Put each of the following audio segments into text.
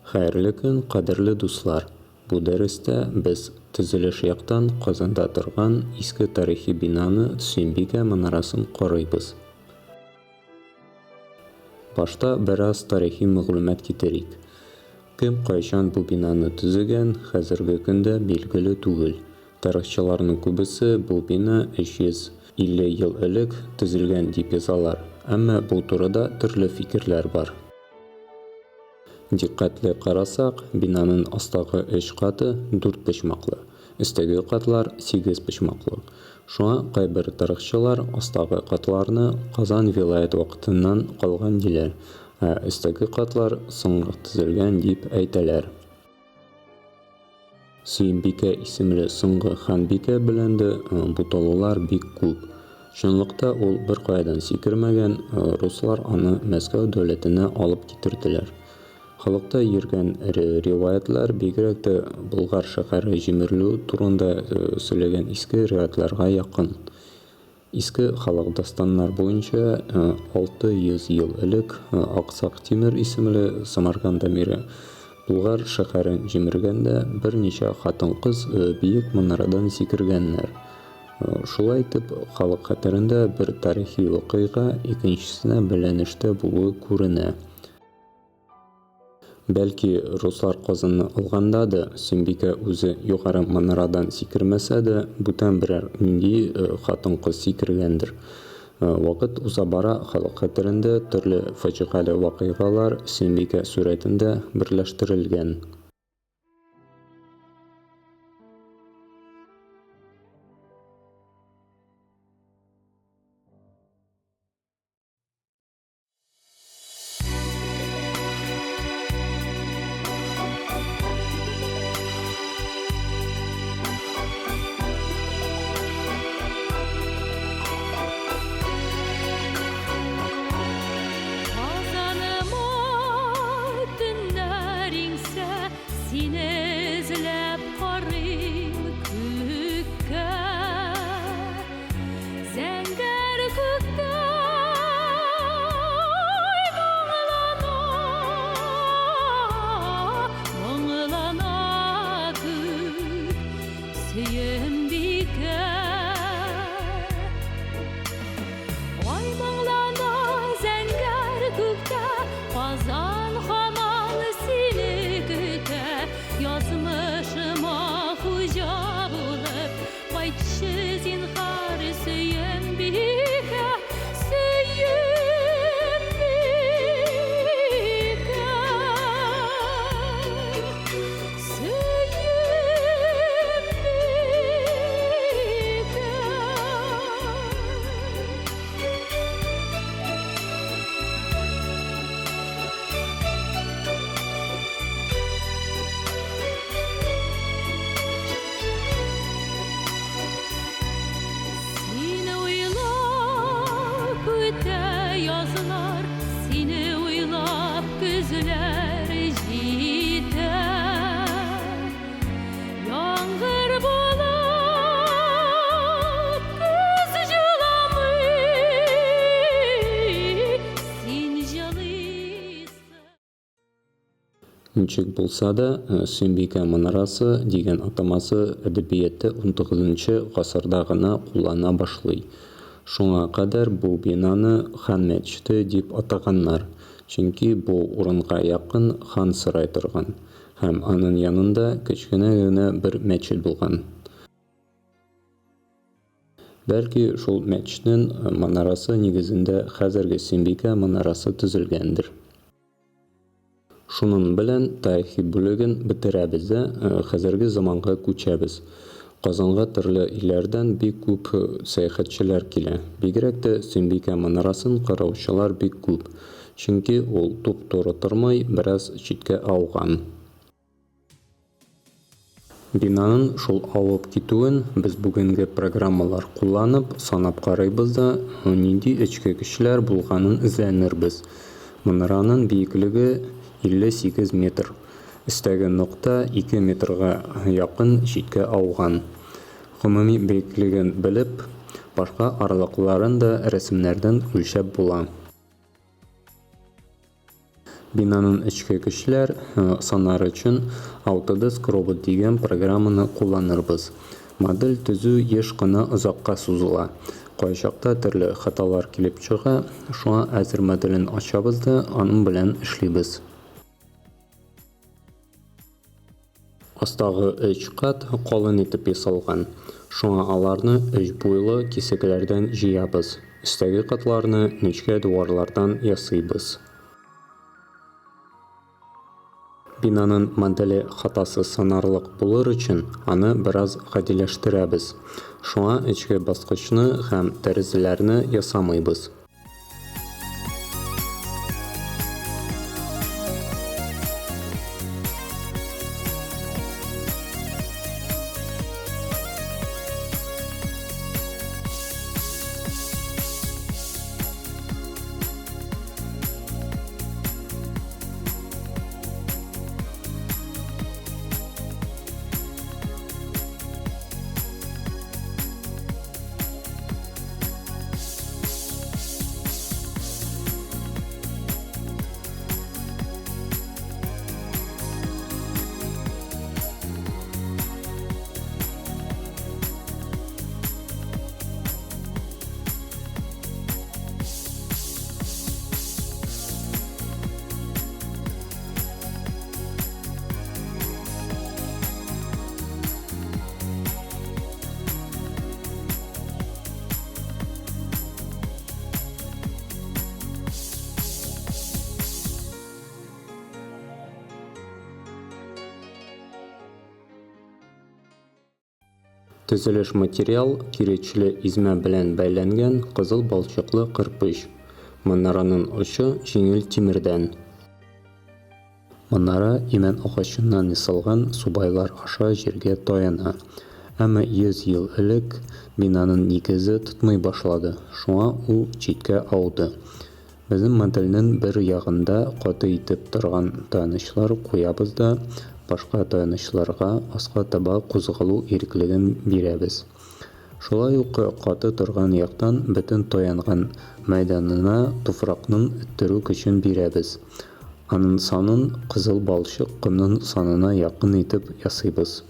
Хәерле көн, кадерле дуслар. Бу дәрестә без төзелеш яктан Казанда торган иске тарихи бинаны Сөембикә манарасын карыйбыз. Башта бераз тарихи мәгълүмат китерик. Кем кайчан бу бинаны төзегән, хәзерге көндә билгеле түгел. Тарихчыларның күбесе бу бина 350 ел элек төзелгән дип язалар, әмма бу турыда төрле фикерләр бар. Диккатле карасак, бинаның астагы 3 каты 4 почмаклы, өстәге катлар 8 почмаклы. Шуңа кайбер тарихчылар астагы катларны Казан вилает вакытыннан калган диләр, ә өстәге катлар соңрак төзелгән дип әйтәләр. Сөембикә исемле соңгы ханбикә белән дә буталулар бик күп. Чынлыкта ул беркайдан сикермәгән, руслар аны Мәскәү дәүләтенә алып китерделәр. Халыкта йөргән риваятлар бигрәк тә Болгар шәһәре җимерелү турында сөйләгән иске риваятларга якын. Иске халык дастаннар буенча 600 ел элек Аксак Тимер исемле Самарканд әмире Болгар шәһәрен җимергәндә берничә хатын-кыз биек манарадан сикергәннәр. Шулай итеп, халык хәтерендә бер тарихи вакыйга икенчесенә бәйләнештә булуы күренә. Бәлки, руслар Казанны алганда да Сөембикә үзе югары манарадан сикермәсә дә, бүтән берәр нинди хатын-кыз сикергәндер. Вакыт уза бара, халык хәтерендә төрле фаҗигале вакыйгалар Сөембикә сурәтендә берләштерелгән. Ничек булса да, Сөембикә манарасы дигән атамасы әдәбиятта 19-нчы гасырда гына куллана башлый. Шуңа кадәр бу бинаны Хан мәчете дип атаганнар, чөнки бу урынга якын хан сарай торган, һәм аның янында кечкенә генә бер мәчет булган. Бәлки, шул мәчетнең манарасы нигезендә хәзерге Сөембикә манарасы төзелгәндер. Шуның белән тарихи бүлеген бетерәбез дә хәзерге заманга күчәбез. Казанга төрле илләрдән бик күп сәяхәтчеләр килә. Бигрәк тә Сөембикә манарасын караучылар бик күп, чөнки ул туп-туры тормый, бераз читкә ауган. Бинаның шул авып китүен без бүгенге программалар кулланып, санап карыйбыз да нинди эчке көчләр булганын эзләнербез. Манараның биеклеге 58 метр. Өстәге нокта 2 метрга якын читкә ауган. Гомуми биеклеген белеп, башка аралыкларын да рәсемнәрдән үлчәп була. Бинаның эчке көчләр санары өчен Autodesk Robot дигән программаны кулланырбыз. Модель төзү еш кына озакка сузыла. Кайчакта төрле хаталар килеп чыга, шуңа әзер моделен ачабыз да аның белән эшлибез. Астагы 3 кат калын итеп ясалган. Шуңа аларны 3 буйлы кисәкләрдән җыябыз. Өстәге катларны нечкә дуварлардан ясыйбыз. Бинаның моделе хатасы санарлык булыр өчен аны бераз гадиләштерәбез. Шуңа эчке баскычны һәм тәрәзәләрне ясамыйбыз. Төзелеш материал киречле измә белән бәйләнгән кызыл балчыклы кырпыч. Манараның очы җиңел тимердән. Манара имән агачыннан ясалган субайлар аша җиргә таяна. Әмма 100 ел элек бинаның нигезе тотмый башлады. Шуңа ул читкә ауды. Безнең модельнең бер ягында каты итеп торган танышлар куябыз да башка танышларга аска таба кузгалу иреклеген бирәбез. Шулай ук каты торган яктан бөтен таянган мәйданына туфракның үттерү көчен бирәбез. Аның санын кызыл балчык комның санына якын итеп ясыйбыз.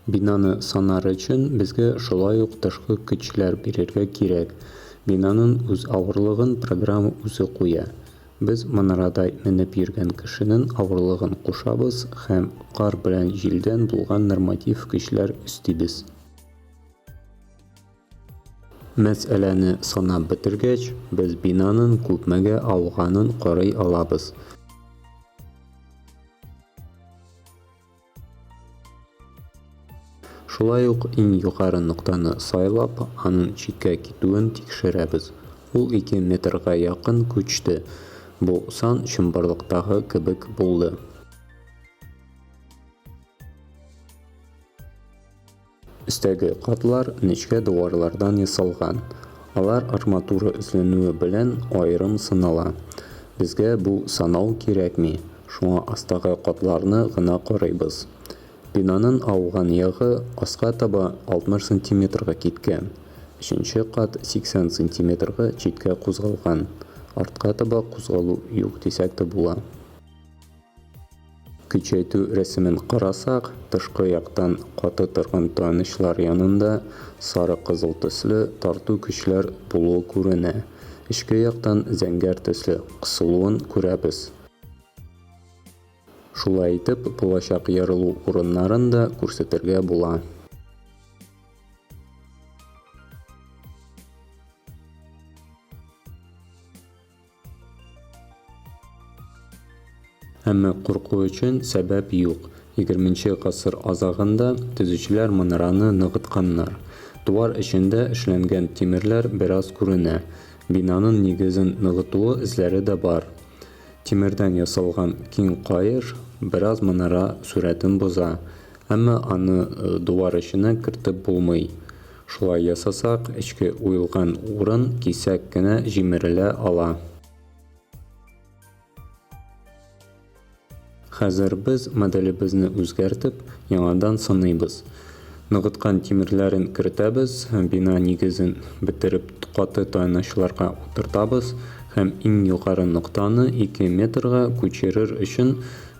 Бинаны санары өчен безгә шулай ук тышкы көчләр бирергә кирәк. Бинаның үз авырлыгын программа үзе куя. Без манарада менеп йөргән кешенең авырлыгын кушабыз һәм кар белән җилдән булган норматив көчләр өстибез. Мәсьәләне санап бетергәч, без бинаның күпмәгә ауганын карый алабыз. Шулай ук иң югары ноктаны сайлап, аның читкә китүен тикшерәбез. Ул 2 метрга якын күчте. Бу сан чынбарлыктагы кебек булды. Өстәге катлар нечкә дуварлардан ясалган. Алар арматура эзләнүе белән аерым сынала. Безгә бу санау кирәкми. Шуңа астагы катларны гына карыйбыз. Бинаның ауган ягы аска таба 60 см киткән. 3нче кат 80 см читкә кузгалган. Артка таба кузгалу юк дисәк тә була. Күчәйтү рәсемен карасак, тышкы яктан каты торган танышлар янында сары-кызыл төсле тарту көчләр булуы күренә. Эчке яктан зәңгәр төсле кысылуын күрәбез. Шулай итеп, булачак ярылу урыннарын да күрсәтергә була. Әмма курку өчен сәбәп юк. 20нче гасыр азагында төзүчеләр манараны ныгытканнар. Дуар эчендә эшләнгән тимерләр бераз күренә. Бинаның нигезен ныгытуы эзләре дә бар. Тимердән ясалган киң каеш бераз манара сүрәтен боза. Әмма аны дуар эченә кертеп булмый. Шулай ясасак, эчке уелган урын кисәк кенә җимерелә ала. Хәзер без моделебезне үзгәртеп, яңадан саныйбыз. Ныгыткан тимерләрен кертәбез, бина нигезен бетереп каты танышларга утыртабыз һәм иң югары ноктаны 2 метрга күчерер өчен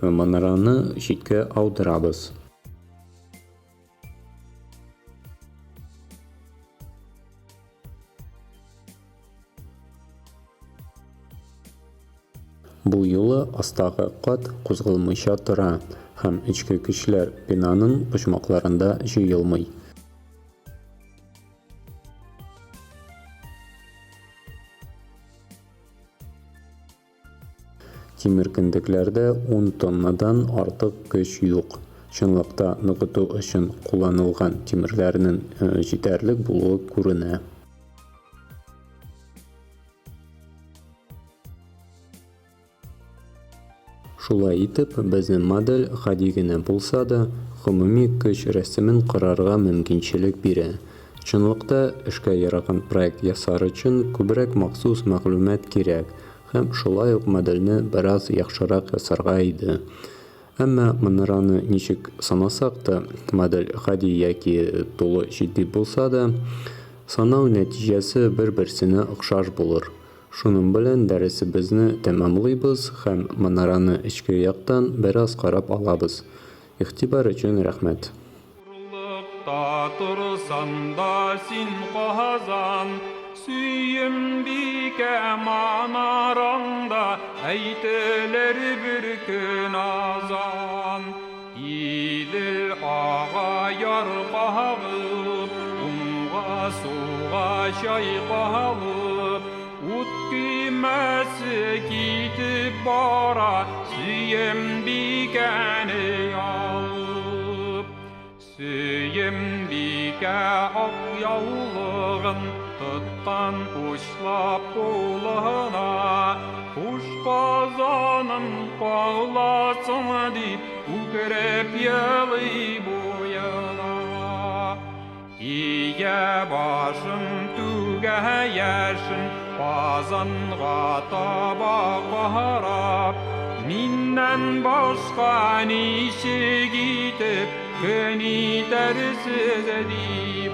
манараны читкә аудырабыз. Бу юлы астагы кат кузгалмыйча тора һәм ичке көчләр бинаның почмакларында җыелмый. Тимер кендекләрдә 10 тоннадан артык көч юк. Чынлыкта ныгыту өчен кулланылган тимерләрнең җитәрлек булуы күренә. Шулай итеп, безнең модель гади генә булса да, гомуми көч рәсемен карарга мөмкинчелек бирә. Чынлыкта, эшкә яраган проект ясар өчен күбрәк махсус мәгълүмат кирәк, һәм шулай ук модельне бераз яхшырак ясарга иде. Әмма манараны ничек санасак та, модель гади яки тулы җитди булса да, санау нәтиҗәсе бер-берсенә охшаш булыр. Шуның белән дәресебезне тәмамлыйбыз һәм манараны эчке яктан бераз карап алабыз. Игътибар өчен рәхмәт. Турсан да син казан, сөембикә манараңда, әйтелер бер көн азан. Идел ага яркагып, уңга суга чайкалып, ут көймәсе китеп бара, сөембикәне алып. Сөембикә ак яулыгын тоткан учлап кулына, хуш казаным кауласын дип үкереп елый буена. Ия башын түгә яшен, казанга таба карап, миннән башка ничек итеп көн итәрсез дип